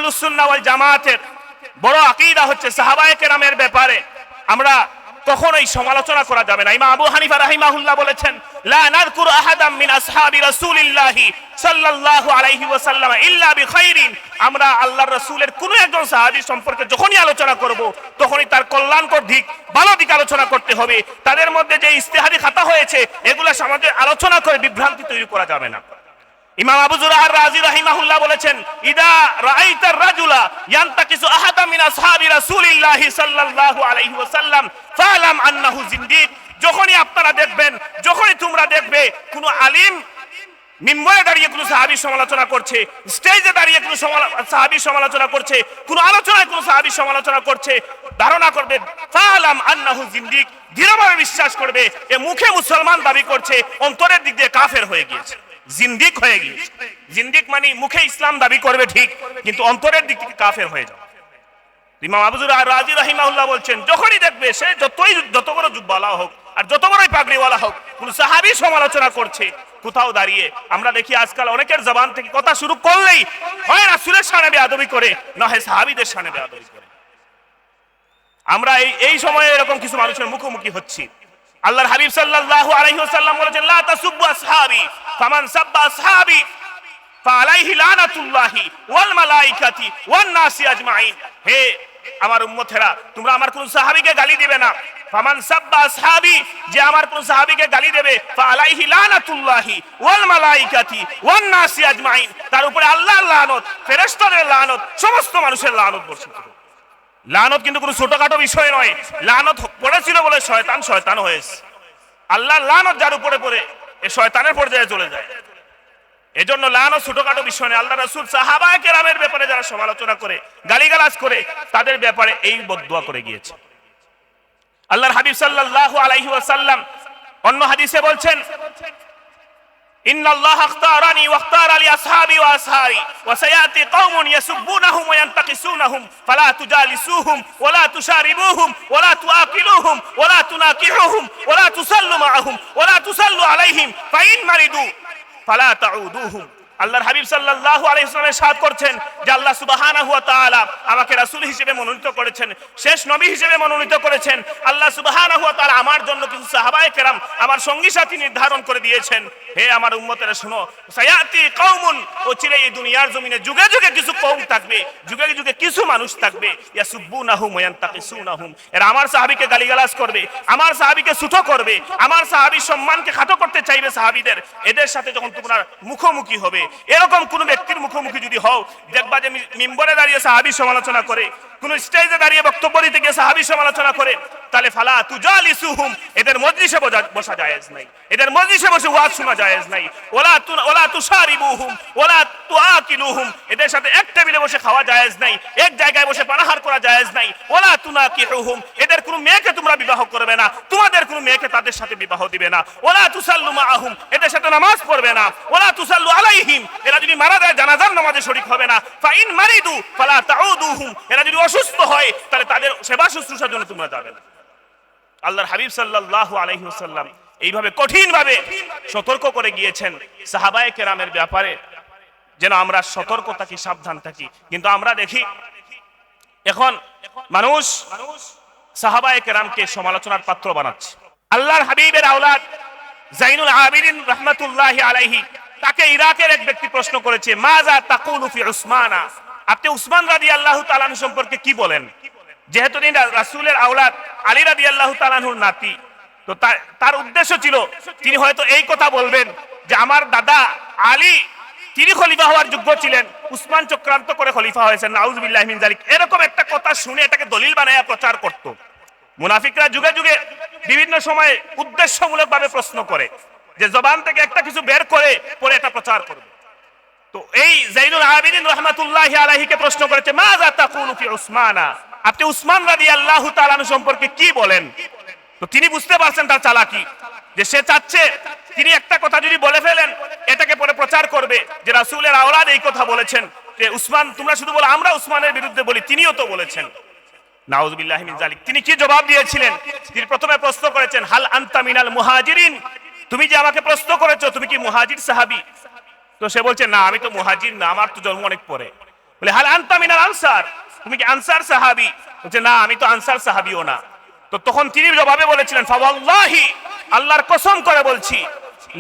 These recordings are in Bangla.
আহলুস সুন্নাহ ওয়াল জামাতের বড় আকীদা হচ্ছে সাহাবায়ে কেরামের ব্যাপারে আমরা কখনোই সমালোচনা করা যাবে না। ইমাম আবু হানিফা রাহিমাহুল্লাহ বলেছেন, লা নাযকুরু আহাদাম মিন আসহাবি রাসূলিল্লাহি সাল্লাল্লাহু আলাইহি ওয়াসাল্লাম ইল্লা বিখাইরিন। আমরা আল্লাহর রাসূলের কোন একজন সাহাবী সম্পর্কে যখনই আলোচনা করব তখনই তার কল্যাণকর দিক, ভালো দিক আলোচনা করতে হবে। তাদের মধ্যে যে ইজতিহাদি খাতা হয়েছে এগুলা সমাজে আলোচনা করে বিভ্রান্তি তৈরি করা যাবে না। ইমাম আবু যুরআহ আর-রাজি রাহিমাহুল্লাহ বলেছেন, ইদা রাআইতার রাজুলা ইয়ানতাকিসু আহাদা মিন আসহাবি রাসূলিল্লাহি সাল্লাল্লাহু আলাইহি ওয়াসাল্লাম ফালাম আন্নাহু জিন্দিক। যখনই আপনারা দেখবেন, যখনই তোমরা দেখবে কোন আলিম মিম্বরে দাঁড়িয়ে কোন সাহাবীর সমালোচনা করছে, স্টেজে দাঁড়িয়ে কোন সাহাবীর সমালোচনা করছে, কোন আলোচনায় কোন সাহাবীর সমালোচনা করছে, ধারণা করবে ফালাম আন্নাহু জিন্দিক, দৃঢ়ভাবে বিশ্বাস করবে এ মুখে মুসলমান দাবি করছে, অন্তরের দিক দিয়ে কাফের হয়ে গিয়েছে, জিন্দিক হয়ে গিয়েছে। জিন্দিক মানে মুখে ইসলাম দাবি করবে ঠিক, কিন্তু অন্তরের দিক থেকে কাফের হয়ে যাবে। ইমাম আবু যুরআহ আর-রাজি রাহিমাহুল্লাহ বলছেন, যখনই দেখবে সে যত বড় জুব্বাওয়ালা হোক আর যত বড়ই পাগড়িওয়ালা হোক, কোন সাহাবী সমালোচনা করছে কোথাও দাঁড়িয়ে, আমরা দেখি আজকাল অনেকের জবান থেকে কথা শুরু করলেই হয় রাসূলের শানে বেয়াদবি করে, না হয় সাহাবীদের শানে বেয়াদবি করে। আমরা এই সময়ে এরকম কিছু মানুষের মুখোমুখি হচ্ছি। আল্লাহর হাবিব সাল্লাল্লাহু আলাইহি ওয়াসাল্লাম বলেছেন, লা তাসুব্বু আসহাবি ফামান সাব্বা আসহাবি ফালাইহি লানাতুল্লাহি ওয়াল মালাইকাতি ওয়ান নাসি আজমাইন। হে আমার উম্মতেরা, তোমরা আমার কোন সাহাবীকে গালি দিবে না। ফামান সাব্বা আসহাবি, যে আমার কোন সাহাবীকে গালি দেবে, ফালাইহি লানাতুল্লাহি ওয়াল মালাইকাতি ওয়ান নাসি আজমাইন, তার উপরে আল্লাহর লানত, ফেরেশতাদের লানত, সমস্ত মানুষের লানত বর্ষিত হোক। লানত কিন্তু কোনো ছোটখাটো বিষয় নয়। লানত পড়েছিল বলে শয়তান হয়েছে। আল্লাহর লানত যার উপরে পড়ে এ শয়তানের পর্যায়ে চলে যায়। এজন্য লানত ছোটখাটো বিষয় নয়। আল্লাহ রাসূল সাহাবায়ে কেরামের ব্যাপারে যারা সমালোচনা করে, গালিগালাজ করে, তাদের ব্যাপারে এই বদদুয়া করে গিয়েছে। আল্লাহর হাবিব সাল্লাল্লাহু আলাইহি ওয়াসাল্লাম অন্য হাদিসে বলছেন, ইন্নাল্লাহা ইখতারানি ওয়া ইখতারা লি আসহাবি ওয়া আসহারি ওয়া সায়াতি কওমুন ইয়াসুব্বুনাহুম ওয়া ইয়ানতাকিসুনাহুম ফালা তুজালিসুহুম ওয়া লা তুশারিবুহুম ওয়া লা তুআকিলুহুম ওয়া লা তুনাকিহুহুম ওয়া লা তুসাল্লু মাআহুম ওয়া লা তুসাল্লু আলাইহিম ফাইন মারিদু ফালা তাউদুহুম। আল্লাহর হাবিব সাল্লাল্লাহু আলাইহি ওয়াসাল্লাম ইরশাদ করছেন যে আল্লাহ সুবহানাহু ওয়া তাআলা আমাকে রাসূল হিসেবে মনোনীত করেছেন, শেষ নবী হিসেবে মনোনীত করেছেন। আল্লাহ সুবহানাহু ওয়া তাআলা আমার জন্য কিছু সাহাবায়ে কেরাম, আমার সঙ্গী সাথী নির্ধারণ করে দিয়েছেন। হে আমার উম্মতেরা শোনো, সায়াতি কওমুন, ও চিরে এই দুনিয়ার জমিনে যুগে যুগে কিছু কওম থাকবে, যুগে যুগে কিছু মানুষ থাকবে, ইয়াসুব্বুনাহুম ওয়া ইয়ানতাকিসুনাহুম, এরা আমার সাহাবীকে গালিগালাজ করবে, আমার সাহাবীকে ছোট করবে, আমার সাহাবীর সম্মানকে খাটো করতে চাইবে সাহাবীদের। এদের সাথে যখন তোমরা মুখোমুখি হবে, এরকম কোন ব্যক্তির মুখোমুখি যদি হও, দেখবা যে মিম্বরে দাঁড়িয়ে সাহাবী সমালোচনা করে, কোন স্টেজে দাঁড়িয়ে বক্তব্য দিতে গিয়ে সাহাবী সমালোচনা করে, তাহলে ফালা তুজালিসুহুম, এদের মজলিসে বসা জায়েজ নাই, এদের মজলিসে বসে ওয়াজ শোনা জায়েজ নাই। ওয়ালা তুশারিবুহুম ওয়ালা তুআকিলুহুম, এদের সাথে এক টেবিলে বসে খাওয়া জায়েজ নাই, এক জায়গায় বসে পানাহার করা জায়েজ নাই। ওয়ালা তুনাকিহুম, এদের কোন মেয়েকে তোমরা বিবাহ করবে না, তোমাদের কোন মেয়েকে তাদের সাথে বিবাহ দিবে না। ওয়ালা তুসাল্লু মাআহুম, এদের সাথে নামাজ পড়বে না। ওয়ালা তুসাল্লু আলাইহিম, এরা যদি মারা যায় জানাজার নামাজে শরীক হবে না। ফাইন মারিদু ফালা তাউদুহুম, এরা যদি অসুস্থ হয় তাহলে তাদের সেবা শুশ্রূষার জন্য তোমরা যাবে না। আল্লাহর হাবিব সাল্লাল্লাহু আলাইহি ওয়াসাল্লাম এইভাবে কঠিনভাবে সতর্ক করে গিয়েছেন সাহাবায়ে কেরামের ব্যাপারে, যেন আমরা সতর্ক থাকি, সাবধান থাকি। কিন্তু আমরা দেখি এখন মানুষ সাহাবায়ে কেরামকে সমালোচনার পাত্র বানাচ্ছে। আল্লাহর হাবিবের আওলাদ জাইনুল আবিদিন রাহমাতুল্লাহি আলাইহি, তাকে ইরাকের এক ব্যক্তি প্রশ্ন করেছে, মাজা তাকুলু ফি উসমানা, আপনি উসমান রাদিয়াল্লাহু তাআলা আনহু সম্পর্কে কি বলেন? যেহেতু তিনি রাসূলের আওলাদ, আলী রাদিয়াল্লাহু তাআলা আনহুর নাতি, তো তার উদ্দেশ্য ছিল তিনি হয়তো এই কথা বলবেন যে আমার দাদা আলী তিনি খলিফা হওয়ার যোগ্য ছিলেন, উসমান চক্রান্ত করে খলিফা হয়েছেন, নাউযুবিল্লাহি মিন যালিক। এরকম একটা কথা শুনে এটাকে দলিল বানায়া প্রচার করত। মুনাফিকরা যুগে যুগে বিভিন্ন সময়ে উদ্দেশ্যমূলকভাবে প্রশ্ন করে, যে জবান থেকে একটা কিছু বের করে পরে এটা প্রচার করবে। তো এই জাইনুল আবিদিন রাহমাতুল্লাহি আলাইহিকে প্রশ্ন করেছে, মাজা তাকুলু ফি উসমানা, আপনি উসমান রাদিয়াল্লাহু তাআলা আনহু সম্পর্কে কি বলেন? তো তিনি বুঝতে পারছেন তার চালাকি, যে সে চাচ্ছে তিনি একটা কথা যদি বলে ফেলেন এটাকে পরে প্রচার করবে যে রাসূলের আওলাদ এই কথা বলেছেন, যে উসমান, তোমরা শুধু বলো আমরা উসমানের বিরুদ্ধে বলি, তিনিও তো বলেছেন। নাউযুবিল্লাহি মিন যালিক। তিনি কি জবাব দিয়েছিলেন? তিনি প্রথমে প্রশ্ন করেছেন, হাল আনতা মিনাল মুহাজিরিন, তুমি যে আমাকে প্রশ্ন করেছো তুমি কি মুহাজির সাহাবী? তো সে বলছে, না আমি তো মুহাজির না, আমার তো জন্ম অনেক পরে। বলে হাল আনতা মিনাল আনসার, তুমি কি আনসার সাহাবী? বলছে না, আমি তো আনসার সাহাবীও না। তো তখন তিনি জবাবে বলেছিলেন ফাওয়াল্লাহি, আল্লাহর কসম করে বলছি,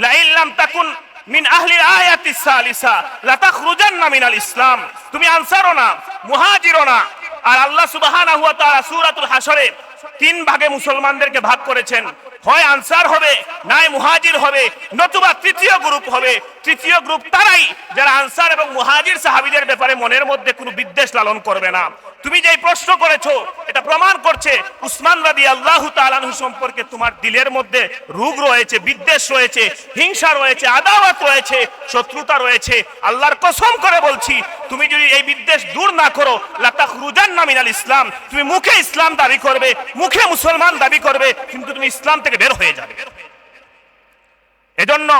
লা ইল্লাম তাকুন মিন আহলিল আয়াতি সালিসা লাতাখরুজান্না মিনাল ইসলাম, তুমি আনসারও না মুহাজিরও না। আর আল্লাহ সুবহানাহু ওয়া তাআলা সূরাতুল হাশরে 3 ভাগে মুসলমানদেরকে ভাগ করেছেন, হয় আনসার হবে, নাই মুহাজির হবে, নতুবা তৃতীয় গ্রুপ হবে। তৃতীয় গ্রুপ তারাই যারা আনসার এবং মুহাজির সাহাবীদের ব্যাপারে মনের মধ্যে কোনো বিদ্বেষ লালন করবে না। তুমি যেই প্রশ্ন করেছো এটা প্রমাণ করছে উসমান রাদিয়াল্লাহু তাআলা আনহু সম্পর্কে তোমার দিলের মধ্যে রোগ রয়েছে, বিদ্বেষ রয়েছে, হিংসা রয়েছে, আদাওয়াত রয়েছে, শত্রুতা রয়েছে। আল্লাহর কসম করে বলছি, তুমি যদি এই বিদ্বেষ দূর না করো, লাতাখরুজান্না মিনাল ইসলাম, তুমি মুখে ইসলাম দাবি করবে, মুখে মুসলমান দাবি করবে, কিন্তু তুমি ইসলাম থেকে বের হয়ে যাবে। এজন্য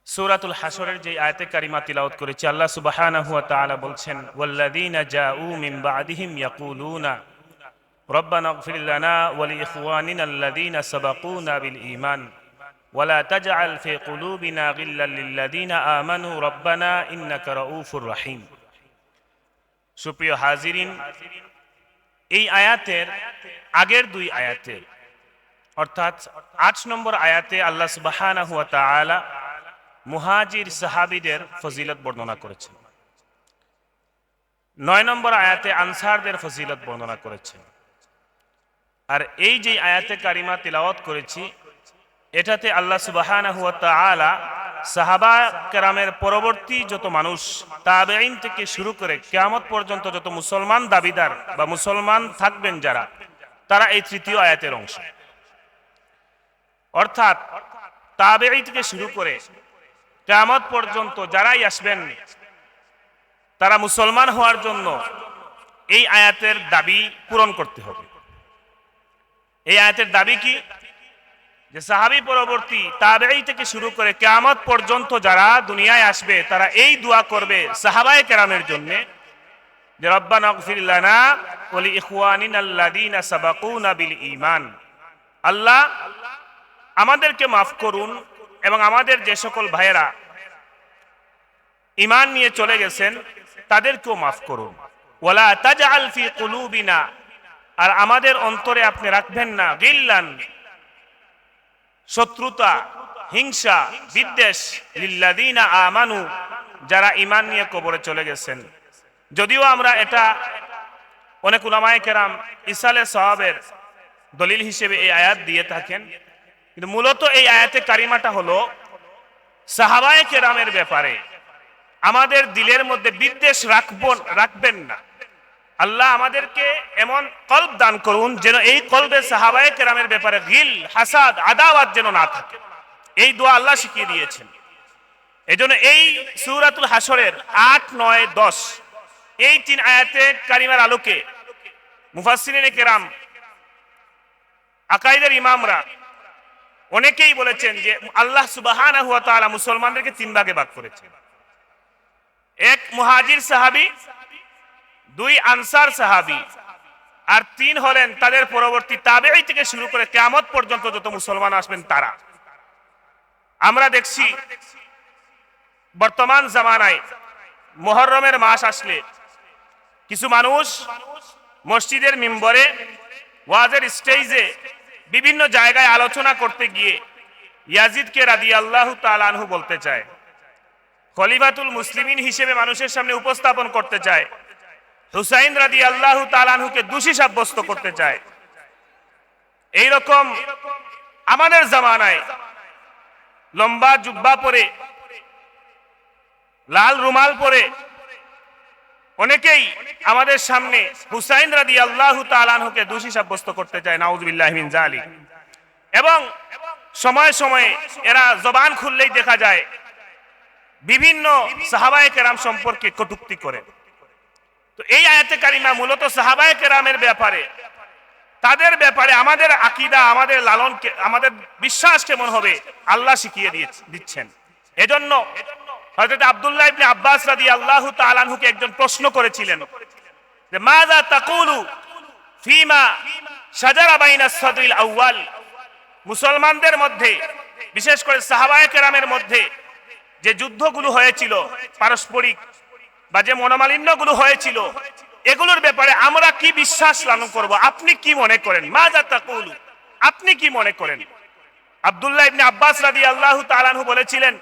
সূরাতুল হাশরের যে আয়াতে কারিমা তিলাওয়াত করেছি, আল্লাহ সুবহানাহু ওয়া তাআলা বলছেন ওয়াল্লাযীনা জাউ মিন বা'দিহিম ইয়াকুলুনা রব্বানা ইগফির লানা ওয়া লিইখওয়ানিনা আল্লাযীনা সাবাকুনা বিল ঈমান ওয়া লা তাজআল ফি কুলুবিনা গিল্লাল লিল্লাযীনা আমানু রব্বানা ইন্নাকা রাউফুর রহিম। সুপ্রিয় হাজিরিন, এই আয়াতের আগের 2 আয়াতে অর্থাৎ 8 নম্বর আয়াতে আল্লাহ সুবহানাহু ওয়া তাআলা মুহাজির সাহাবীদের ফজিলত বর্ণনা করেছেন। 9 নম্বর আয়াতে আনসারদের ফজিলত বর্ণনা করেছেন। আর এই যে আয়াতে কারিমা তিলাওয়াত করেছি, এটাতে আল্লাহ সুবহানাহু ওয়া তাআলা সাহাবা কেরামের পরবর্তী যত মানুষ তাবেঈন থেকে শুরু করে কিয়ামত পর্যন্ত যত মুসলমান দাবিদার বা মুসলমান থাকবেন যারা, তারা এই তৃতীয় আয়াতের অংশ। অর্থাৎ তাবেঈ থেকে শুরু করে কিয়ামত পর্যন্ত যারাই আসবেন, তারা মুসলমান হওয়ার জন্য এই আয়াতের দাবি পূরণ করতে হবে। এই আয়াতের দাবি কি? যে সাহাবী পরবর্তী তাবেঈ থেকে শুরু করে কিয়ামত পর্যন্ত যারা দুনিয়ায় আসবে, তারা এই দোয়া করবে সাহাবায়ে কেরামের জন্য যে রব্বানা ইগফির লানা ওয়া লিইখওয়ানিনা আল্লাযীনা সাবাকুনা বিল ঈমান, আল্লাহ আমাদেরকে মাফ করুন এবং আমাদের যে সকল ভাইয়েরা ঈমান নিয়ে চলে গেছেন তাদেরকেও মাফ করুন। ওয়ালা তাজআল ফি কুলুবিনা, আর আমাদের অন্তরে আপনি রাখবেন না গিল্লান, শত্রুতা, হিংসা, বিদ্বেষ, লিল্লাযীনা আমানু, যারা ঈমান নিয়ে কবরে চলে গেছেন। যদিও আমরা এটা অনেক উলামায়ে কেরাম ইসালে সওয়াবের দলিল হিসেবে এই আয়াত দিয়ে থাকেন, কিন্তু মূলত এই আয়াতে কারিমাটা হলো সাহাবায়ে কেরামের ব্যাপারে আমাদের দিলের মধ্যে বিদ্বেষ রাখবেন না। আল্লাহ আমাদেরকে এমন কলব দান করুন যেন এই কলবে সাহাবায়ে কেরামের ব্যাপারে গিল, হাসাদ, আদাওয়াত যেন না থাকে। এই দোয়া আল্লাহ শিখিয়ে দিয়েছেন। এজন্য এই সূরাতুল হাশরের 8, 9, 10 এই 3 আয়াতে কারিমার আলোকে মুফাসসিরিনে কেরাম, আকাইদের ইমামরা অনেকেই বলেছেন যে আল্লাহ সুবহানাহু ওয়া তাআলা মুসলমানদেরকে 3 ভাগে ভাগ করেছেন। 1 মুহাজির সাহাবী, 2 আনসার সাহাবী, আর 3 হলেন তাদের পরবর্তী তাবেঈ থেকে শুরু করে কিয়ামত পর্যন্ত যত মুসলমান আসবেন তারা। আমরা দেখছি বর্তমান জামানায় মুহররমের মাস আসলে কিছু মানুষ মসজিদের মিম্বরে, ওয়াজের স্টেজে, বিভিন্ন জায়গায় আলোচনা করতে গিয়ে ইয়াজিদকে রাদিয়াল্লাহু তাআলা আনহু বলতে চায়, খলিফাতুল মুসলিমিন হিসেবে মানুষের সামনে উপস্থাপন করতে চায়, হুসাইন রাদিয়াল্লাহু তাআলা আনহুকে দোষী সাব্যস্ত করতে চায়। এই রকম আমাদের জামানায় লম্বা জুব্বা পরে, লাল রুমাল পরে অনেকেই আমাদের সামনে হুসাইন রাদিয়াল্লাহু তাআলা আনহুকে দোষী সাব্যস্ত করতে চায়, নাউযুবিল্লাহি মিন যালিক। এবং সময়ে সময়ে এরা জবান খুললেই দেখা যায় বিভিন্ন সাহাবায়ে কেরাম সম্পর্কে কটূক্তি করে। তো এই আয়াতে কারিমা মূলত সাহাবায়ে কেরামের ব্যাপারে, তাদের ব্যাপারে আমাদের আকীদা, আমাদের লালনকে, আমাদের বিশ্বাস কেমন হবে আল্লাহ শিখিয়ে দিচ্ছেন। এজন্য হযরত আব্দুল্লাহ ইবনে আব্বাস রাদিয়াল্লাহু তাআলা আনহুকে একজন প্রশ্ন করেছিলেন যে মাযা তাকুলু ফীমা শাজারা বাইনাস সাদরিল আউয়াল, মুসলমানদের মধ্যে বিশেষ করে সাহাবায়ে কেরামের মধ্যে যে যুদ্ধগুলো হয়েছিল পারস্পরিক, বা যে মনোমালিন্যগুলো হয়েছিল এগুলোর ব্যাপারে আমরা কি বিশ্বাস লালন করব? আপনি কি মনে করেন? মাযা তাকুলু, আপনি কি মনে করেন? আব্দুল্লাহ ইবনে আব্বাস রাদিয়াল্লাহু তাআলা আনহু বলেছিলেন,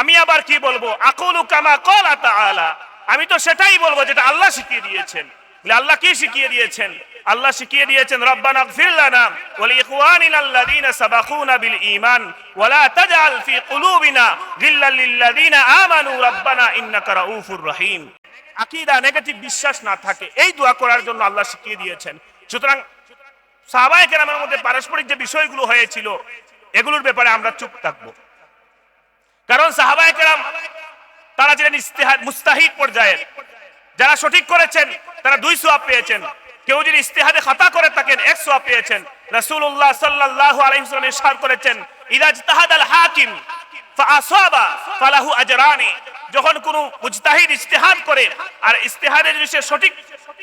আমি আবার কি বলবো? আকুলু কামা ক্বালা তাআলা, আমি তো সেটাই বলবো যেটা আল্লাহ শিখিয়ে দিয়েছেন। বলে আল্লাহ কি শিখিয়ে দিয়েছেন? আল্লাহ শিখিয়ে দিয়েছেন, রব্বানা ইগফির লানা ওয়া লিইখওয়ানিনা আল্লাযীনা সাবাকুনা বিল ঈমান ওয়া লা তাজআল ফি কুলুবিনা গিল্লাল লিল্লাযীনা আমানু রব্বানা ইন্নাকা রাউফুর রহিম। আকীদা নেগেটিভ বিশ্বাস না থাকে এই দোয়া করার জন্য আল্লাহ শিখিয়ে দিয়েছেন। সুতরাং সাহাবায়ে কেরামের মধ্যে পারস্পরিক যে বিষয়গুলো হয়েছিল এগুলোর ব্যাপারে আমরা চুপ থাকবো, কারণ সাহাবায়ে কেরাম তারা ছিলেন ইজতিহাদ মুস্তাহিদ পর্যায়ের। যারা সঠিক করেছেন তারা 2 সওয়াব পেয়েছেন, কেউ যদি ইজতিহাদে খাতা করে থাকেন 1 সওয়াব পেয়েছেন। রাসূলুল্লাহ সাল্লাল্লাহু আলাইহি ওয়াসাল্লাম ইরশাদ করেছেন, ইযা ইজতাহাদাল হাকিম ফাআসাবা ফালাহু আজরানি, যখন কোন মুজতাহিদ ইজতিহাদ করে আর ইজতিহাদের যদি সে সঠিক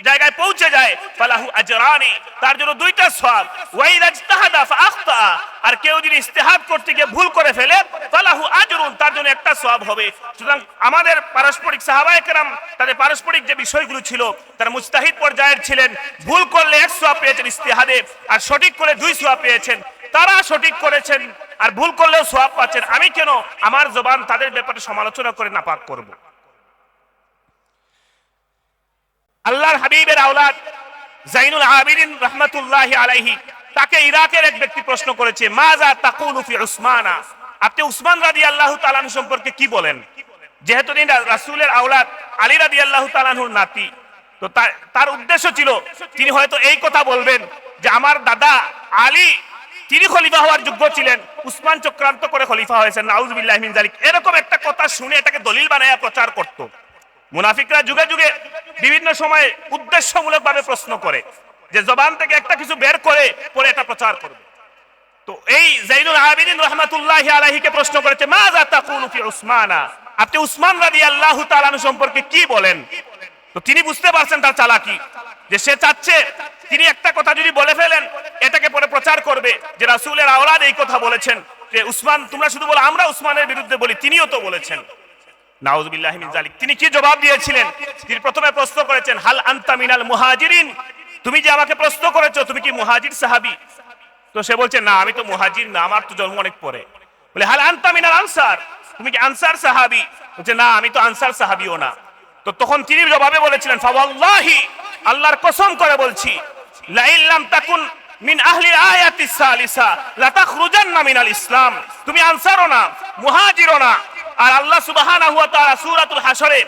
জায়গায় পৌঁছে যায়, ফালাহু আজরানি, তার জন্য 2টা সওয়াব। ওয়া ইযা ইজতাহাদা ফাআখতা, আর কেউ যদি ইজতিহাদ করতে গিয়ে ভুল করে ফেলে, ফালাহু আজরুন, তার জন্য 1টা সওয়াব হবে। সুতরাং আমাদের পারস্পরিক সাহাবায়ে কেরাম তাদের পারস্পরিক যে বিষয়গুলো ছিল তারা মুজতাহিদ পর্যায়ের ছিলেন। ভুল করলে 1 সওয়াব পেয়েছেন ইজতিহাদে, আর সঠিক করে 2 সওয়াব পেয়েছেন। তারা সঠিক করেছেন আর ভুল করলেও সওয়াব পাচ্ছেন, আমি কেন আমার জবান তাদের ব্যাপারে সমালোচনা করে নাপাক করব? আল্লাহর হাবিবের আওলাদ জাইনুল আবিদিন রাহমাতুল্লাহি আলাইহি, তাকে ইরাকের এক ব্যক্তি প্রশ্ন করেছে, মাযা তাকুলু ফি উসমানা, আপনি উসমান রাদিয়াল্লাহু তাআলা আনহু সম্পর্কে কি বলেন? যেহেতু তিনি রাসূলের আওলাদ, আলী রাদিয়াল্লাহু তাআলা আনহুর নাতি, তো তার উদ্দেশ্য ছিল তিনি হয়তো এই কথা বলবেন যে আমার দাদা আলী তিনি খলিফা হওয়ার যোগ্য ছিলেন, উসমান চক্রান্ত করে খলিফা হয়েছেন, নাউযুবিল্লাহি মিন যালিক। এরকম একটা কথা শুনে এটাকে দলিল বানায়া প্রচার করত। মুনাফিকরা যুগে যুগে বিভিন্ন সময়ে উদ্দেশ্যমূলকভাবে প্রশ্ন করে যে জবান থেকে একটা কিছু বের করে পরে এটা প্রচার করবে। তো এই জাইনুল আবিদিন রাহমাতুল্লাহি আলাইহিকে প্রশ্ন করেছে, মাযা তাকুলু ফি উসমানা, আপনি উসমান রাদিয়াল্লাহু তাআলা আনহু সম্পর্কে কি বলেন? তো তিনি বুঝতে পারছেন তার চালাকি, যে সে চাচ্ছে তিনি একটা কথা যদি বলে ফেলেন এটাকে পরে প্রচার করবে যে রাসূলের আওলাদ এই কথা বলেছেন, যে উসমান, তোমরা শুধু বলো আমরা উসমানের বিরুদ্ধে বলি, তিনিও তো বলেছেন। নাউযুবিল্লাহি মিন যালিক। তিনি কি জবাব দিয়েছিলেন? তিনি প্রথমে প্রশ্ন করেছেন, হাল আনতা মিনাল মুহাজিরিন, তুমি যে আমাকে প্রশ্ন করেছো তুমি কি মুহাজির সাহাবী? তো সে বলছে, না আমি তো মুহাজির না, আমার তো জন্ম অনেক পরে। বলে হাল আনতা মিনাল আনসার, তুমি কি আনসার সাহাবী? বলছে না আমি তো আনসার সাহাবীও না। তো তখন তিনি জবাবে বলেছিলেন, ফাওয়াল্লাহি, আল্লাহর কসম করে বলছি, লা ইল্লাম তাকুন মিন আহলি আয়াতি সালিসা লা তাখরুজান্না মিনাল ইসলাম, তুমি আনসারও না মুহাজিরও না। আর আল্লাহ সুবহানাহু ওয়া তাআলা সূরাতুল হাশরে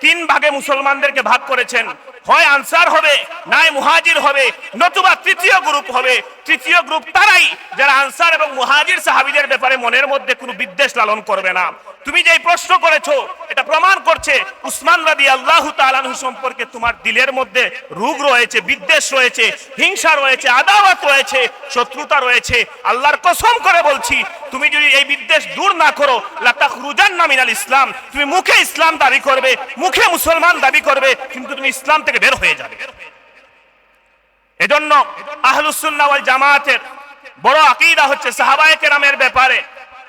3 ভাগে মুসলমানদেরকে ভাগ করেছেন, হয় আনসার হবে, নাই মুহাজির হবে, নতুবা তৃতীয় গ্রুপ হবে। তৃতীয় গ্রুপ তারাই যারা আনসার এবং মুহাজির সাহাবীদের ব্যাপারে মনের মধ্যে কোনো বিদ্বেষ লালন করবে না। তুমি যেই প্রশ্ন করেছো এটা প্রমাণ করছে উসমান রাদিয়াল্লাহু তাআলা আনহু সম্পর্কে তোমার দিলের মধ্যে রোগ রয়েছে, বিদ্বেষ রয়েছে, হিংসা রয়েছে, আদাওয়াত রয়েছে, শত্রুতা রয়েছে। আল্লাহর কসম করে বলছি, তুমি যদি এই বিদ্বেষ দূর না করো, লা তাখরুজান্না মিনাল ইসলাম, তুমি মুখে ইসলাম দাবি করবে, মুখে মুসলমান দাবি করবে, কিন্তু তুমি ইসলাম থেকে বের হয়ে যাবে। এজন্য আহলুস সুন্নাহ ওয়াল জামাতের বড় আকীদা হচ্ছে সাহাবায়ে কেরামের ব্যাপারে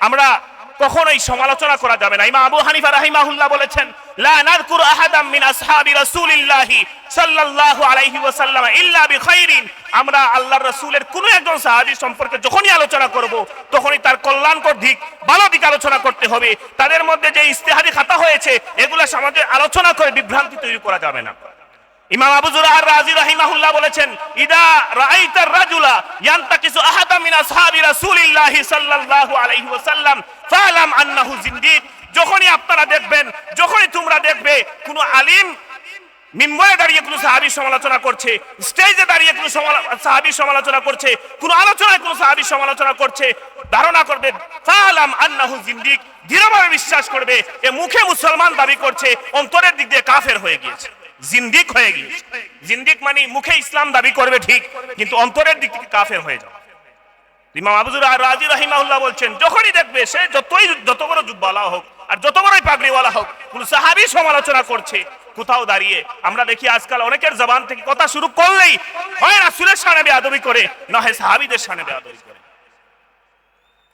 আমরা কখনোই সমালোচনা করা যাবে না। ইমাম আবু হানিফা রাহিমাহুল্লাহ বলেছেন, লা নাযকুরু আহাদাম মিন আসহাবি রাসূলিল্লাহি সাল্লাল্লাহু আলাইহি ওয়াসাল্লাম ইল্লা বিখাইরিন, আমরা আল্লাহর রাসূলের কোন একজন সাহাবী সম্পর্কে যখনই আলোচনা করব তখনই তার কল্যাণকর দিক, ভালো দিক আলোচনা করতে হবে। তাদের মধ্যে যে ইজতিহাদি খাতা হয়েছে এগুলা সমাজে আলোচনা করে বিভ্রান্তি তৈরি করা যাবে না। ইমাম আবু যুরআহ আর-রাজি রাহিমাহুল্লাহ বলেছেন, ইদা রাআইতার রাজুলা ইয়ানতাকিসু আহাদাম মিন আসহাবি রাসূলিল্লাহি সাল্লাল্লাহু আলাইহি ওয়াসাল্লাম ফালাম আন্নাহু জিন্দিক, যখনই আপনারা দেখবেন, যখনই তোমরা দেখবে কোন আলিম মিম্বরে দাঁড়িয়ে কোন সাহাবীর সমালোচনা করছে, স্টেজে দাঁড়িয়ে কোন সাহাবীর সমালোচনা করছে, কোন আলোচনায় কোন সাহাবীর সমালোচনা করছে, ধারণা করবে ফালাম আন্নাহু জিন্দিক, দৃঢ়ভাবে বিশ্বাস করবে এ মুখে মুসলমান দাবি করছে, অন্তরের দিক দিয়ে কাফের হয়ে গিয়েছে, জিন্দিক হয়ে গিয়েছে। জিন্দিক মানে মুখে ইসলাম দাবি করবে ঠিক, কিন্তু অন্তরের দিক থেকে কাফের হয়ে যাবে। ইমাম আবু যুরআহ আর-রাজি রাহিমাহুল্লাহ বলছেন, যখনই দেখবে সে যত বড় জুব্বাওয়ালা হোক আর যত বড়ই পাগড়িওয়ালা হোক, কোন সাহাবী সমালোচনা করছে কোথাও দাঁড়িয়ে, আমরা দেখি আজকাল অনেকের জবান থেকে কথা শুরু করলেই হয় রাসূলের শানে বেয়াদবি করে, না হয় সাহাবীদের শানে বেয়াদবি করে।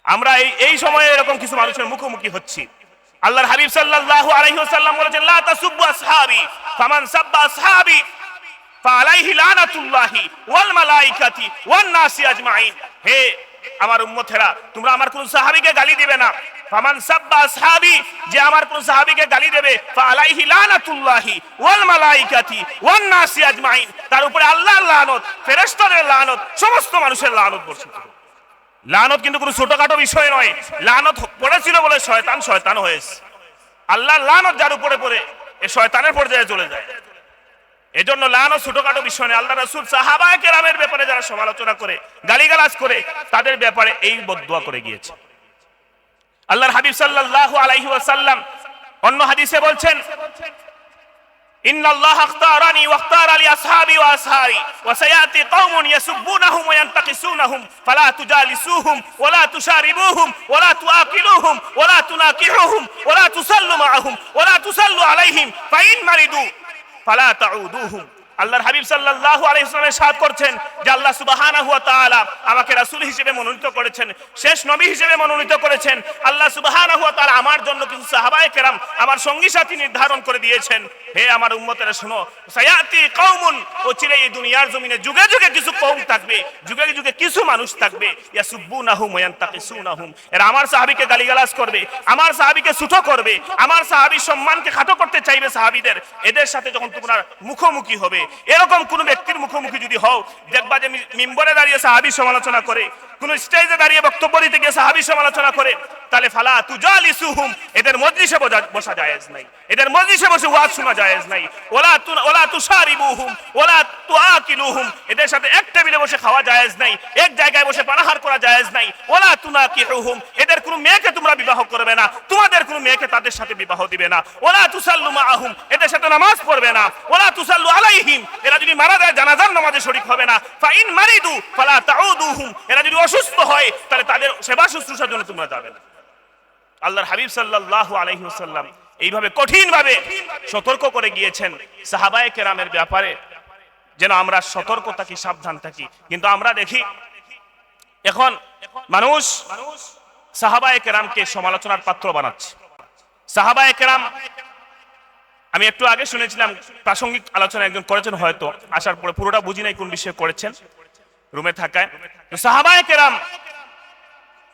আমরা এই সময়ে এরকম কিছু মানুষের মুখোমুখি হচ্ছি। আল্লাহর হাবিব সাল্লাল্লাহু আলাইহি ওয়াসাল্লাম বলেছেন, লা তাসুব্বু আসহাবি ফামান সাব্বা আসহাবি ফালাইহি লানাতুল্লাহি ওয়াল মালাইকাতি ওয়ান নাসি আজমাইন। হে আমার উম্মতেরা, তোমরা আমার কোন সাহাবীকে গালি দিবে না। ফামান সাব্বা আসহাবি, যে আমার কোন সাহাবীকে গালি দেবে, ফালাইহি লানাতুল্লাহি ওয়াল মালাইকাতি ওয়ান নাসি আজমাইন, তার উপরে আল্লাহর লানত, ফেরেশতাদের লানত, সমস্ত মানুষের লানত বর্ষিত হবে। লানত কিন্তু কোনো ছোটখাটো বিষয় নয়। লানত পড়েছিল বলে শয়তান হয়েছে। আল্লাহর লানত যার উপরে পড়ে এ শয়তানের পর্যায়ে চলে যায়। এজন্য লানত ছোটখাটো বিষয় নয়। আল্লাহ রাসূল সাহাবায়ে কেরামের ব্যাপারে যারা সমালোচনা করে, গালিগালাজ করে, তাদের ব্যাপারে এই বদদুয়া করে গিয়েছে। আল্লাহর হাবিব সাল্লাল্লাহু আলাইহি ওয়াসাল্লাম অন্য হাদিসে বলছেন, ইন্নাল্লাহা ইখতারানি ওয়াখতারা লি আসহাবি ওয়া আসহারি ওয়া সায়াতি কওমুন ইয়াসুব্বুনাহুম ওয়া ইয়ানতাকিসুনাহুম ফালা তুজালিসুহুম ওয়া লা তুশারিবুহুম ওয়া লা তুআকিলুহুম ওয়া লা তুনাকিহুহুম ওয়া লা তুসাল্লু মাআহুম ওয়া লা তুসাল্লু আলাইহিম ফাইন মারিদু ফালা তাউদুহুম। আল্লাহর হাবিব সাল্লাল্লাহু আলাইহি ওয়াসাল্লাম ইরশাদ করছেন যে আল্লাহ সুবহানাহু ওয়া তাআলা আমাকে রাসূল হিসেবে মনোনীত করেছেন, শেষ নবী হিসেবে মনোনীত করেছেন। আল্লাহ সুবহানাহু ওয়া তাআলা আমার জন্য কিছু সাহাবায়ে কেরাম, আমার সঙ্গী সাথী নির্ধারণ করে দিয়েছেন। হে আমার উম্মতেরা শুনো, সায়াতি কওমুন, অচিরে এই দুনিয়ার জমিনে যুগে যুগে কিছু কওম থাকবে, যুগে যুগে কিছু মানুষ থাকবে, ইয়াসুব্বুনাহুম ওয়া ইয়ানতাকিসুনাহুম, এরা আমার সাহাবীকে গালিগালাজ করবে, আমার সাহাবীকে ছোট করবে, আমার সাহাবীর সম্মানকে খাটো করতে চাইবে সাহাবীদের। এদের সাথে যখন তোমরা মুখোমুখি হবে, এরকম কোন ব্যক্তির মুখোমুখি যদি হও, দেখবা যে মিম্বরে দাঁড়িয়ে সাহাবী সমালোচনা করে, কোন স্টেজে দাঁড়িয়ে বক্তব্য দিতে গিয়ে সাহাবী সমালোচনা করে, তাহলে ফালা তুজালিসুহুম, এদের মজলিসে বসা জায়েজ নাই, এদের মজলিসে বসে ওয়াজ শোনা জায়েজ নাই। ওয়ালা তুশারিবুহুম ওয়ালা তুআকিলুহুম, এদের সাথে এক টেবিলে বসে খাওয়া জায়েজ নাই, এক জায়গায় বসে পানাহার করা জায়েজ নাই। ওয়ালা তুনাকিহুহুম, এদের কোনো মেয়েকে তোমরা বিবাহ করবে না, তোমাদের কোনো মেয়েকে তাদের সাথে বিবাহ দিবে না। ওয়ালা তুসাল্লু মাআহুম, এদের সাথে নামাজ পড়বে না। ওয়ালা তুসাল্লু আলাইহিম, এরা যদি মারা যায় জানাজার নামাজে শরীক হবে না। ফাইন মারিদু ফালা তাউদুহুম, এরা যদি অসুস্থ হয় তাহলে তাদের সেবা শুশ্রূষার জন্য তোমরা যাবে না। আল্লাহর হাবিব সাল্লাল্লাহু আলাইহি ওয়াসাল্লাম এইভাবে কঠিন ভাবে সতর্ক করে গিয়েছেন সাহাবায়ে কেরামের ব্যাপারে, যেন আমরা সতর্ক থাকি, সাবধান থাকি। কিন্তু আমরা দেখি এখন মানুষ সাহাবায়ে কেরামকে সমালোচনার পাত্র বানাচ্ছে। সাহাবায়ে কেরাম, আমি একটু আগে শুনেছিলাম প্রাসঙ্গিক আলোচনা একজন করেছেন, হয়তো আসার পরে পুরোটা বুঝি নাই কোন বিষয়ে করেছেন রুমে থাকায়। সাহাবায়ে কেরাম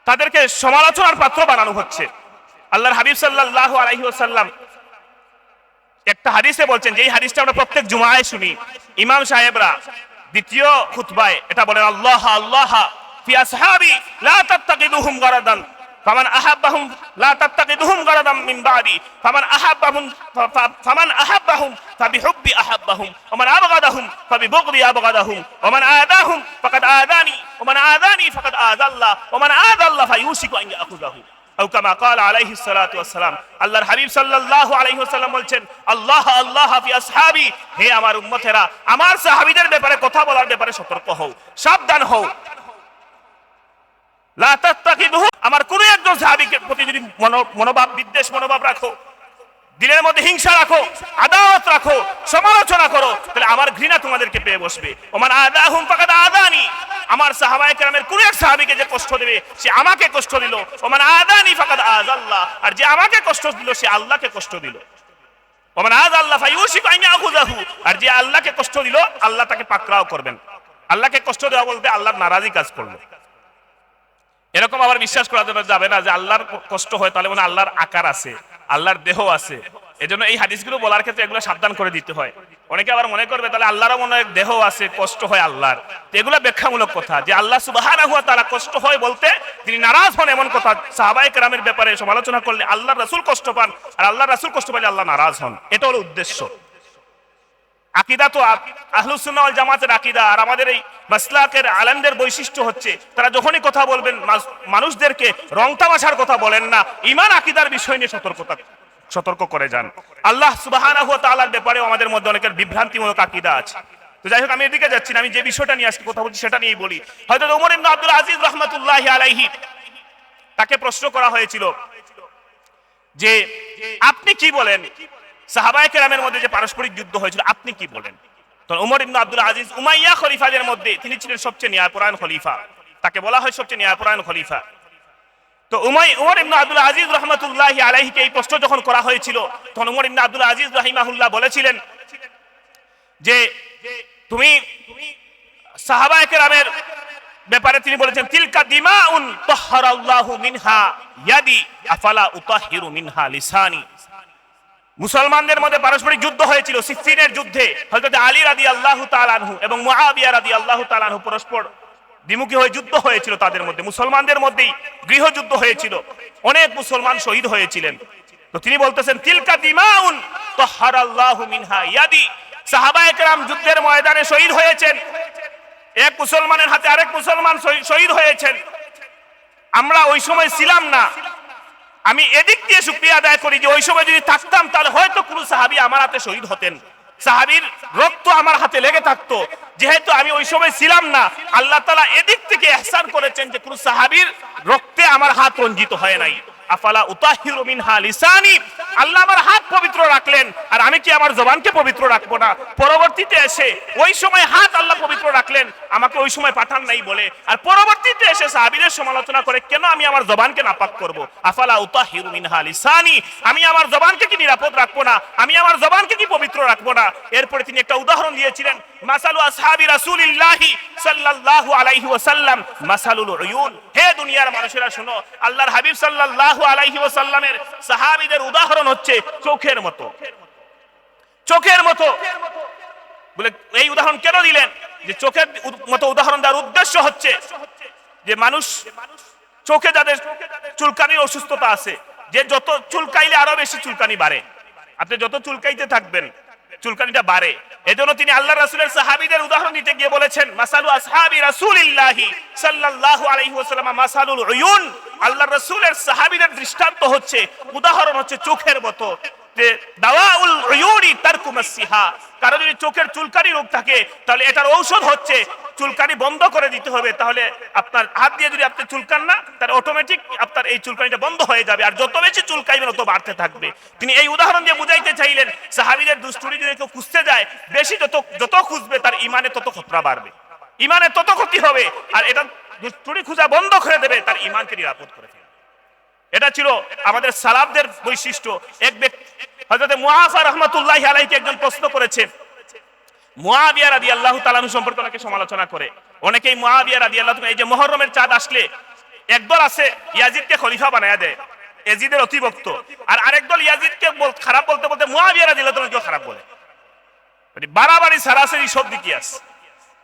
তাদেরকে সমালোচনার পাত্র বানানো হচ্ছে। আল্লাহর হাবিব সাল্লাল্লাহু আলাইহি ওয়াসাল্লাম একটা হাদিসে বলছেন, যে এই হাদিসটা আমরা প্রত্যেক জুমায় শুনি, ইমাম সাহেবরা দ্বিতীয় খুতবায় এটা বলেন, আল্লাহ আল্লাহ ফি আসহাবি লা তাত্তাকিদুহুম গারাদান ফামান আহাব্বাহুম লা তাত্তাকিদুহুম গারাদান মিন বাদি ফামান আহাব্বাহুম ফাবিহুব্বি আহাব্বাহুম ওয়া মান আবগাদাহুম ফাবিবুগদি আবগাদাহুম ওয়া মান আদাহুম ফাকাদ আদানি ওয়া মান আদানি ফাকাদ আযাল্লাহ ওয়া মান আযাল্লাহ ফায়ুশিকু আন ইয়াখুযাহু আও কামা ক্বালা আলাইহিস সালাতু ওয়াস সালাম। আল্লাহর হাবিব সাল্লাল্লাহু আলাইহি ওয়াসাল্লাম বলছেন, আল্লাহ আল্লাহ ফি আসহাবি, হে আমার উম্মতেরা, আমার সাহাবীদের ব্যাপারে কথা বলার ব্যাপারে সতর্ক হও, সাবধান হও। লা তাত্তাকিদুহু, আমার কোন একজন সাহাবীকে প্রতি যদি মনোভাব বিদ্বেষ মনোভাব রাখো, দিলের মধ্যে হিংসা রাখো, আদাওয়াত রাখো, সমালোচনা করো, তাহলে আমার ঘৃণা তোমাদেরকে পেয়ে বসবে। ওমান আদাহুম ফাকাদ আদানি, আমার সাহাবায়ে কেরামের কোন এক সাহাবীকে যে কষ্ট দেবে সে আমাকে কষ্ট দিল। ওমান আদানি ফাকাদ আযাল্লাহ, আর যে আমাকে কষ্ট দিল সে আল্লাহকে কষ্ট দিল। ওমান আযাল্লাহ ফায়ুশিকু আন ইয়াখুযাহু, আর যে আল্লাহকে কষ্ট দিল আল্লাহ তাকে পাকড়াও করবেন। আল্লাহকে কষ্ট দেওয়া বলতে আল্লাহর নারাজি কাজ করলো। এরকম আবার বিশ্বাস করা যাবে না যে আল্লাহর কষ্ট হয় তাহলে মানে আল্লাহর আকার আছে, আল্লাহর দেহ আছে। এজন্য এই হাদিসগুলো বলার ক্ষেত্রে এগুলো সাবধান করে দিতে হয়। অনেকে আবার মনে করবে তাহলে আল্লাহরও মনে হয় দেহ আছে, কষ্ট হয় আল্লাহর। এগুলো ব্যাখ্যামূলক কথা, যে আল্লাহ সুবহানাহু ওয়া তাআলা কষ্ট হয় বলতে তিনি নারাজ হন এমন কথা। সাহাবায়ে কেরামের ব্যাপারে সমালোচনা করলে আল্লাহর রাসূল কষ্ট পান, আর আল্লাহর রাসূল কষ্ট পেলে আল্লাহ নারাজ হন, এটা হলো উদ্দেশ্য। আকীদা তো আহলুস সুন্নাহ ওয়াল জামাতের আকীদা, আর আমাদের এই মাসলাকের আলেমদের বৈশিষ্ট্য হচ্ছে তারা যখনই কথা বলবেন মানুষদেরকে রং তামাশার কথা বলেন না, ঈমান আকীদার বিষয় নিয়ে সতর্ক করে যান। আল্লাহ সুবহানাহু ওয়া তাআলার ব্যাপারেও আমাদের মধ্যে অনেকের বিভ্রান্তিমূলক আকীদা আছে। তো যাই হোক, আমি এদিকে যাচ্ছি না, আমি যে বিষয়টা নিয়ে আজকে কথা বলছি সেটা নিয়েই বলি। হযরত ওমর ইবনে আব্দুল আজিজ রাহমাতুল্লাহি আলাইহি, তাকে প্রশ্ন করা হয়েছিল যে আপনি কি বলেন, সাহাবায়ে কেরামের মধ্যে যে পারস্পরিক যুদ্ধ হয়েছিল আপনি কি বলেন? তো ওমর ইবনে আব্দুল আজিজ উমাইয়া খলিফাদের মধ্যে তিনি ছিলেন সবচেয়ে ন্যায়পরায়ণ খলিফা, তাকে বলা হয় সবচেয়ে ন্যায়পরায়ণ খলিফা। তো উমর ইবনে আব্দুল আজিজ রাহমাতুল্লাহি আলাইহিকে এই প্রশ্ন যখন করা হয়েছিল তখন উমর ইবনে আব্দুল আজিজ রাহিমাহুল্লাহ বলেছিলেন যে তুমি সাহাবায়ে কেরামের ব্যাপারে তিনি বলেছেন তিলকা দিমাউন তাহহারাল্লাহু মিনহা ইয়াদি আফালা উতাহিরু মিনহা লিসানি। মুসলমানদের মধ্যে পারস্পরিক যুদ্ধ হয়েছিল সিফফিনের যুদ্ধে। হযরত আলী রাদিয়াল্লাহু তাআলা আনহু এবং মুআবিয়া রাদিয়াল্লাহু তাআলা আনহু পরস্পর দ্বিমুখী হয়ে যুদ্ধ হয়েছিল তাদের মধ্যে, মুসলমানদের মধ্যেই গৃহযুদ্ধ হয়েছিল, অনেক মুসলমান শহীদ হয়েছিলেন। তো তিনি বলতেছেন তিলকা দিমাউন তাহহারাল্লাহু মিনহা ইয়াদি, সাহাবায়ে কেরাম যুদ্ধের ময়দানে শহীদ হয়েছেন, এক মুসলমানের হাতে আরেক মুসলমান শহীদ হয়েছেন। আমরা ওই সময় ছিলাম না, আমি এদিক দিয়ে শুকরিয়া আদায় করি যে ওই সময় যদি থাকতাম তাহলে হয়তো কোনো সাহাবী আমার হাতে শহীদ হতেন, সাহাবীর রক্ত আমার হাতে লেগে থাকতো। যেহেতু আমি ওই সময় ছিলাম না, আল্লাহ তাআলা এদিক থেকে ইহসান করেছেন যে কোনো সাহাবীর রক্তে আমার হাত রঞ্জিত হয় নাই। আফালা উতাহিরু মিনহা লিসানি, আল্লাহ আমার হাত পবিত্র রাখলেন, আর আমি কি আমার জবানকে পবিত্র রাখবো না? পরবর্তীতে এসে ওই সময় হাত আল্লাহ পবিত্র রাখলেন, আমাকে ওই সময় পাঠান নাই বলে, আর পরবর্তীতে এসে সাহাবীদের সমালোচনা করে কেন আমি আমার জবানকে নাপাক করব? আফালা উতাহিরু মিনহা লিসানি, আমি আমার জবানকে কি নিরাপদ রাখবো না? আমি আমার জবানকে কি পবিত্র রাখবো না? এরপরে তিনি একটা উদাহরণ দিয়েছিলেন, মাসালু আসহাবি রাসূলিল্লাহি সাল্লাল্লাহু আলাইহি ওয়াসাল্লাম মাসালুল উয়ুন। হে দুনিয়ার মানুষেরা শুনো, আল্লাহর হাবিব সাল্লাল্লাহু আলাইহি ওয়াসাল্লামের সাহাবীদের উদাহরণ হচ্ছে চোখের মতো। চোখের মতো বলে এই উদাহরণ কেন দিলেন? যে চোখের মতো উদাহরণ দেওয়ার উদ্দেশ্য হচ্ছে যে মানুষ চোখে যাদের চুলকানির অসুস্থতা আছে, যে যত চুলকাইলে আরো বেশি চুলকানি বাড়ে, আপনি যত চুলকাইতে থাকবেন চুলকানিটা বাড়ে। এজন্য তিনি আল্লাহ রাসূলের সাহাবীদের উদাহরণ দিতে গিয়ে বলেছেন মাসালু আসহাবি রাসূলিল্লাহি সাল্লাল্লাহু আলাইহি ওয়াসাল্লাম মাসালুল উয়ুন, আল্লাহ রাসূলের সাহাবীদের দৃষ্টান্ত হচ্ছে, উদাহরণ হচ্ছে চোখের মতো। যে দাওয়াউল উয়ুনি তারকু মাসসিহা, কারণ যদি চোখের চুলকানি রোগ থাকে তাহলে এটার ঔষধ হচ্ছে চুলকানি বন্ধ করে দিতে হবে। তাহলে আপনার হাত দিয়ে যদি আপনি চুলকান না, তাহলে অটোমেটিক আপনার এই চুলকানিটা বন্ধ হয়ে যাবে, আর যত বেশি চুলকাইবেন তত বাড়তে থাকবে। তিনি এই উদাহরণ দিয়ে বুঝাইতে চাইলেন সাহাবীদের দুষ্টুরি যদি কেউ খুঁজতে যায়, বেশি যত খুঁজবে তার ইমানে তত খতরা বাড়বে, ইমানে তত ক্ষতি হবে, আর এটা দুষ্টুরি খোঁজা বন্ধ করে দেবে, তার ইমানকে নিরাপদ করে ফেলবে। এটা ছিল আমাদের সালাফদের বৈশিষ্ট্য। এক ব্যক্তি হযরত মুআফা রাহমাতুল্লাহি আলাইহি একজন প্রশ্ন করেছেন, মুআবিয়া রাদিয়াল্লাহু তাআলা আনহু সম্পর্কে অনেকে সমালোচনা করে। অনেকেই মুআবিয়া রাদিয়াল্লাহু তাআলা, এই যে মুহররমের চাঁদ আসলে একদল আছে ইয়াজিদকে খলিফা বানায়া দেয়, ইয়াজিদের অতিভক্ত, আর আরেকদল ইয়াজিদকে খারাপ বলতে বলতে মুআবিয়া রাদিয়াল্লাহু তাআলাকে খারাপ বলে, মানে বাড়াবাড়ি সরাসরি সব দিকে আছে।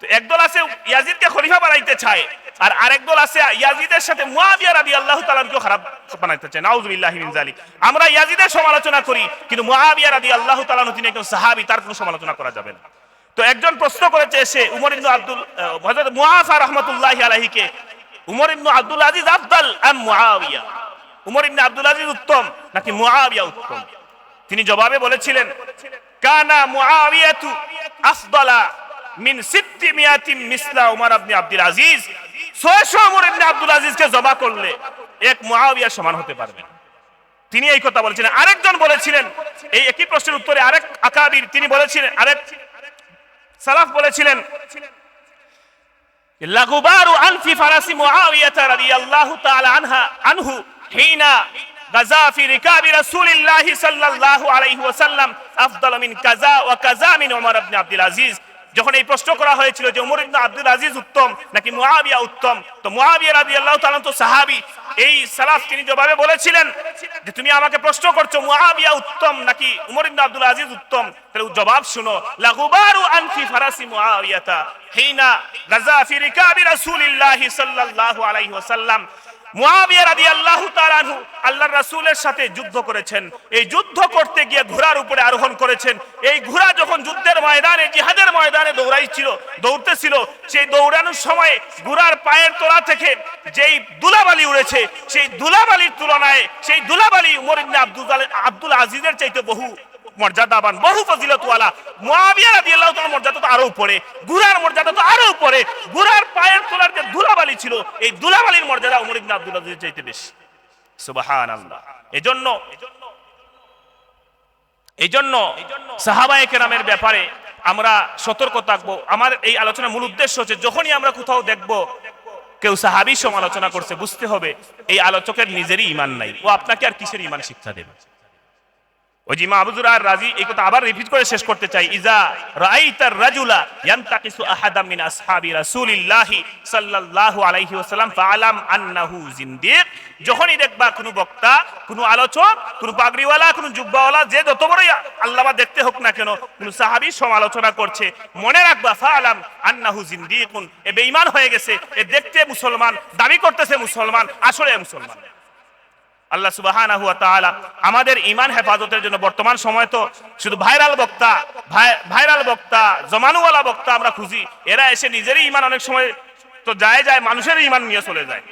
তো একদল আছে ইয়াজিদকে খলিফা বানাইতে চায়, আর আরেকদল আছে ইয়াজিদের সাথে মুআবিয়া রাদিয়াল্লাহু তাআলাকে খারাপ বানাইতে চায়। নাউযুবিল্লাহি মিন যালিক। আমরা ইয়াজিদের সমালোচনা করি, কিন্তু মুআবিয়া রাদিয়াল্লাহু তাআলা তিনি একজন সাহাবী, তার কোনো সমালোচনা করা যাবে না। তো একজন প্রশ্ন করেছে এসে উমর ইবনে হযরত মুআফা রাহমাতুল্লাহি আলাইহিকে, উমর ইবনে আব্দুল আজিজ আফদাল আম মুআবিয়া, উমর ইবনে আব্দুল আজিজ উত্তম নাকি মুআবিয়া উত্তম? তিনি জবাবে বলেছিলেন কানা মুআবিয়াতু আফদালা মিন 600 মিসলা উমর ইবনে আব্দুল আজিজ। 600 উমর ইবনে আব্দুল আজিজকে জবা করলে এক মুআবিয়া সমান হতে পারবে না। তিনি এই কথা বলেছিলেন। আরেকজন বলেছিলেন এই একই প্রশ্নের উত্তরে, আরেক আকাবির তিনি বলেছিলেন, আরেক সালাফ বলেছিলেন লাগুবারু আনফি ফারাসি মুআবিয়া রাদিয়াল্লাহু তাআলা আনহু হিনা গাজা ফি রিকাবি রাসূলিল্লাহি সাল্লাল্লাহু আলাইহি ওয়াসাল্লাম আফদাল মিন কাযা ওয়া কাযা মিন উমর ইবনে আব্দুল আজিজ। যখন এই প্রশ্ন করা হয়েছিল যে উমর ইবনে আব্দুল আজিজ উত্তম নাকি মুআবিয়া উত্তম, তো মুআবিয়া রাদিয়াল্লাহু তাআলা তো সাহাবী, এই সালাফ তিনি জবাবে বলেছিলেন যে তুমি আমাকে প্রশ্ন করছো মুআবিয়া উত্তম নাকি উমর ইবনে আব্দুল আজিজ উত্তম, তাহলে জবাব শুনো, লাগুবারু আনফি ফারাসি মুআবিয়াতা হিনা গাজা ফি রিকাবি রাসূলিল্লাহি সাল্লাল্লাহু আলাইহি ওয়াসাল্লাম। মুআবিয়া রাদিয়াল্লাহু তাআলা আনহু আল্লাহর রাসূলের সাথে যুদ্ধ করেছেন। এই যুদ্ধ করতে গিয়ে ঘোড়ার উপরে আরোহণ করেছেন। এই ঘোড়া যখন যুদ্ধের ময়দানে, জিহাদের ময়দানে দৌড়তেছিল, সেই দৌড়ানোর সময় ঘোড়ার পায়ের তলা থেকে যেই ধুলাবালি উড়েছে, সেই ধুলাবালির তুলনায় সেই ধুলাবালি উমর ইবনে আব্দুল আজিজের চাইতে বহু মর্যাদাবান, বহু ফজিলতওয়ালা। মুআবিয়া রাদিয়াল্লাহু তাআলার মর্যাদা তো আরো উপরে, ঘোড়ার মর্যাদা তো আরো উপরে। ঘোড়ার পায়ের তলার যে ধুলাবালি ছিল, এই ধুলাবালির মর্যাদা উমর ইবনে আব্দুল আজিজের চাইতে বেশি। সুবহানাল্লাহ। এজন্য সাহাবায়ে কেরামের ব্যাপারে আমরা সতর্ক থাকবো। আমার এই আলোচনার মূল উদ্দেশ্য হচ্ছে যখনই আমরা কোথাও দেখব কেউ সাহাবী সমালোচনা করছে, বুঝতে হবে এই আলোচকের নিজেরই ঈমান নাই, ও আপনাকে আর কিসের ঈমান শিক্ষা দেবে। ওই যে ইমাম আবু যুরআর রাজি এই কথা আবার রিপিট করে শেষ করতে চাই, ইজা রাআইতার রাজুলা ইয়ানতাকিসু আহাদাম মিন আসহাবি রাসূলিল্লাহি সাল্লাল্লাহু আলাইহি ওয়াসাল্লাম ফাআলাম আন্নাহু জিন্দিক। যখনই দেখবা কোনো বক্তা, কোনো আলোচক, কোনো পাগড়িওয়ালা, কোনো জুব্বাওয়ালা, যে যত বড়ই আল্লামা দেখতে হোক না কেন, কোনো সাহাবী সমালোচনা করছে, মনে রাখবা ফাআলাম আন্নাহু জিন্দিকুন, এ বেঈমান হয়ে গেছে, এ দেখতে মুসলমান, দাবি করতেছে মুসলমান, আসলে মুসলমান। আল্লাহ সুবহানাহু ওয়া তাআলা আমাদের ঈমান হেফাজতের জন্য বর্তমান সময় তো শুধু ভাইরাল বক্তা, জমানুওয়ালা বক্তা আমরা খুঁজি, এরা এসে নিজেরই ঈমান অনেক সময় তো যায় মানুষের ঈমান নিয়ে চলে যায়।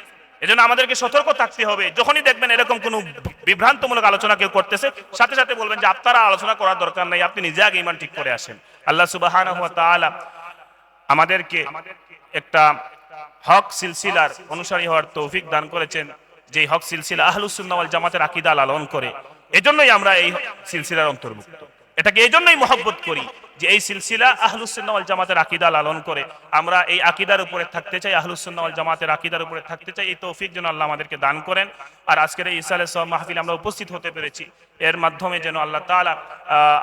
এজন্য আমাদেরকে সতর্ক থাকতে হবে। যখনই দেখবেন এরকম কোনো বিভ্রান্তমূলক আলোচনা কেউ করতেছে, সাথে সাথে বলবেন যে আপনারা আলোচনা করার দরকার নাই, আপনি নিজে আগে ঈমান ঠিক করে আসেন। আল্লাহ সুবহানাহু ওয়া তাআলা আমাদেরকে একটা হক সিলসিলার অনুসারী হওয়ার তৌফিক দান করেছেন, যে হক সিলসিলা আহলুস সুন্নাহ ওয়াল জামাতের আকীদা লালন করে। এজন্যই আমরা এই সিলসিলার অন্তর্ভুক্ত, এটাকে এজন্যই মহব্বত করি যে এই সিলসিলা আহলুস সুন্নাহ ওয়াল জামাতের আকীদা লালন করে। আমরা এই আকীদার উপরে থাকতে চাই, আহলুস সুন্নাহ ওয়াল জামাতের আকীদার উপরে থাকতে চাই। এই তৌফিক যেন আল্লাহ আমাদেরকে দান করেন। আর আজকের এই ইসালে সওয়াব মাহফিলে আমরা উপস্থিত হতে পেরেছি, এর মাধ্যমে যেন আল্লাহ তাআলা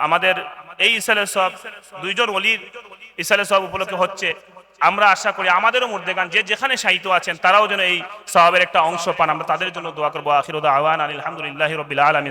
আমাদের এই ইসালে সওয়াব, দুইজন ওলির ইসালে সওয়াব উপলক্ষে হচ্ছে, আমরা আশা করি আমাদেরও মুর্দেগান যে যেখানে শায়িত আছেন তারাও যেন এই সওয়াবের একটা অংশ পান। আমরা তাদের জন্য দোয়া করবো। আখিরু দাওয়ানা আলহামদুলিল্লাহি রাব্বিল আলামিন।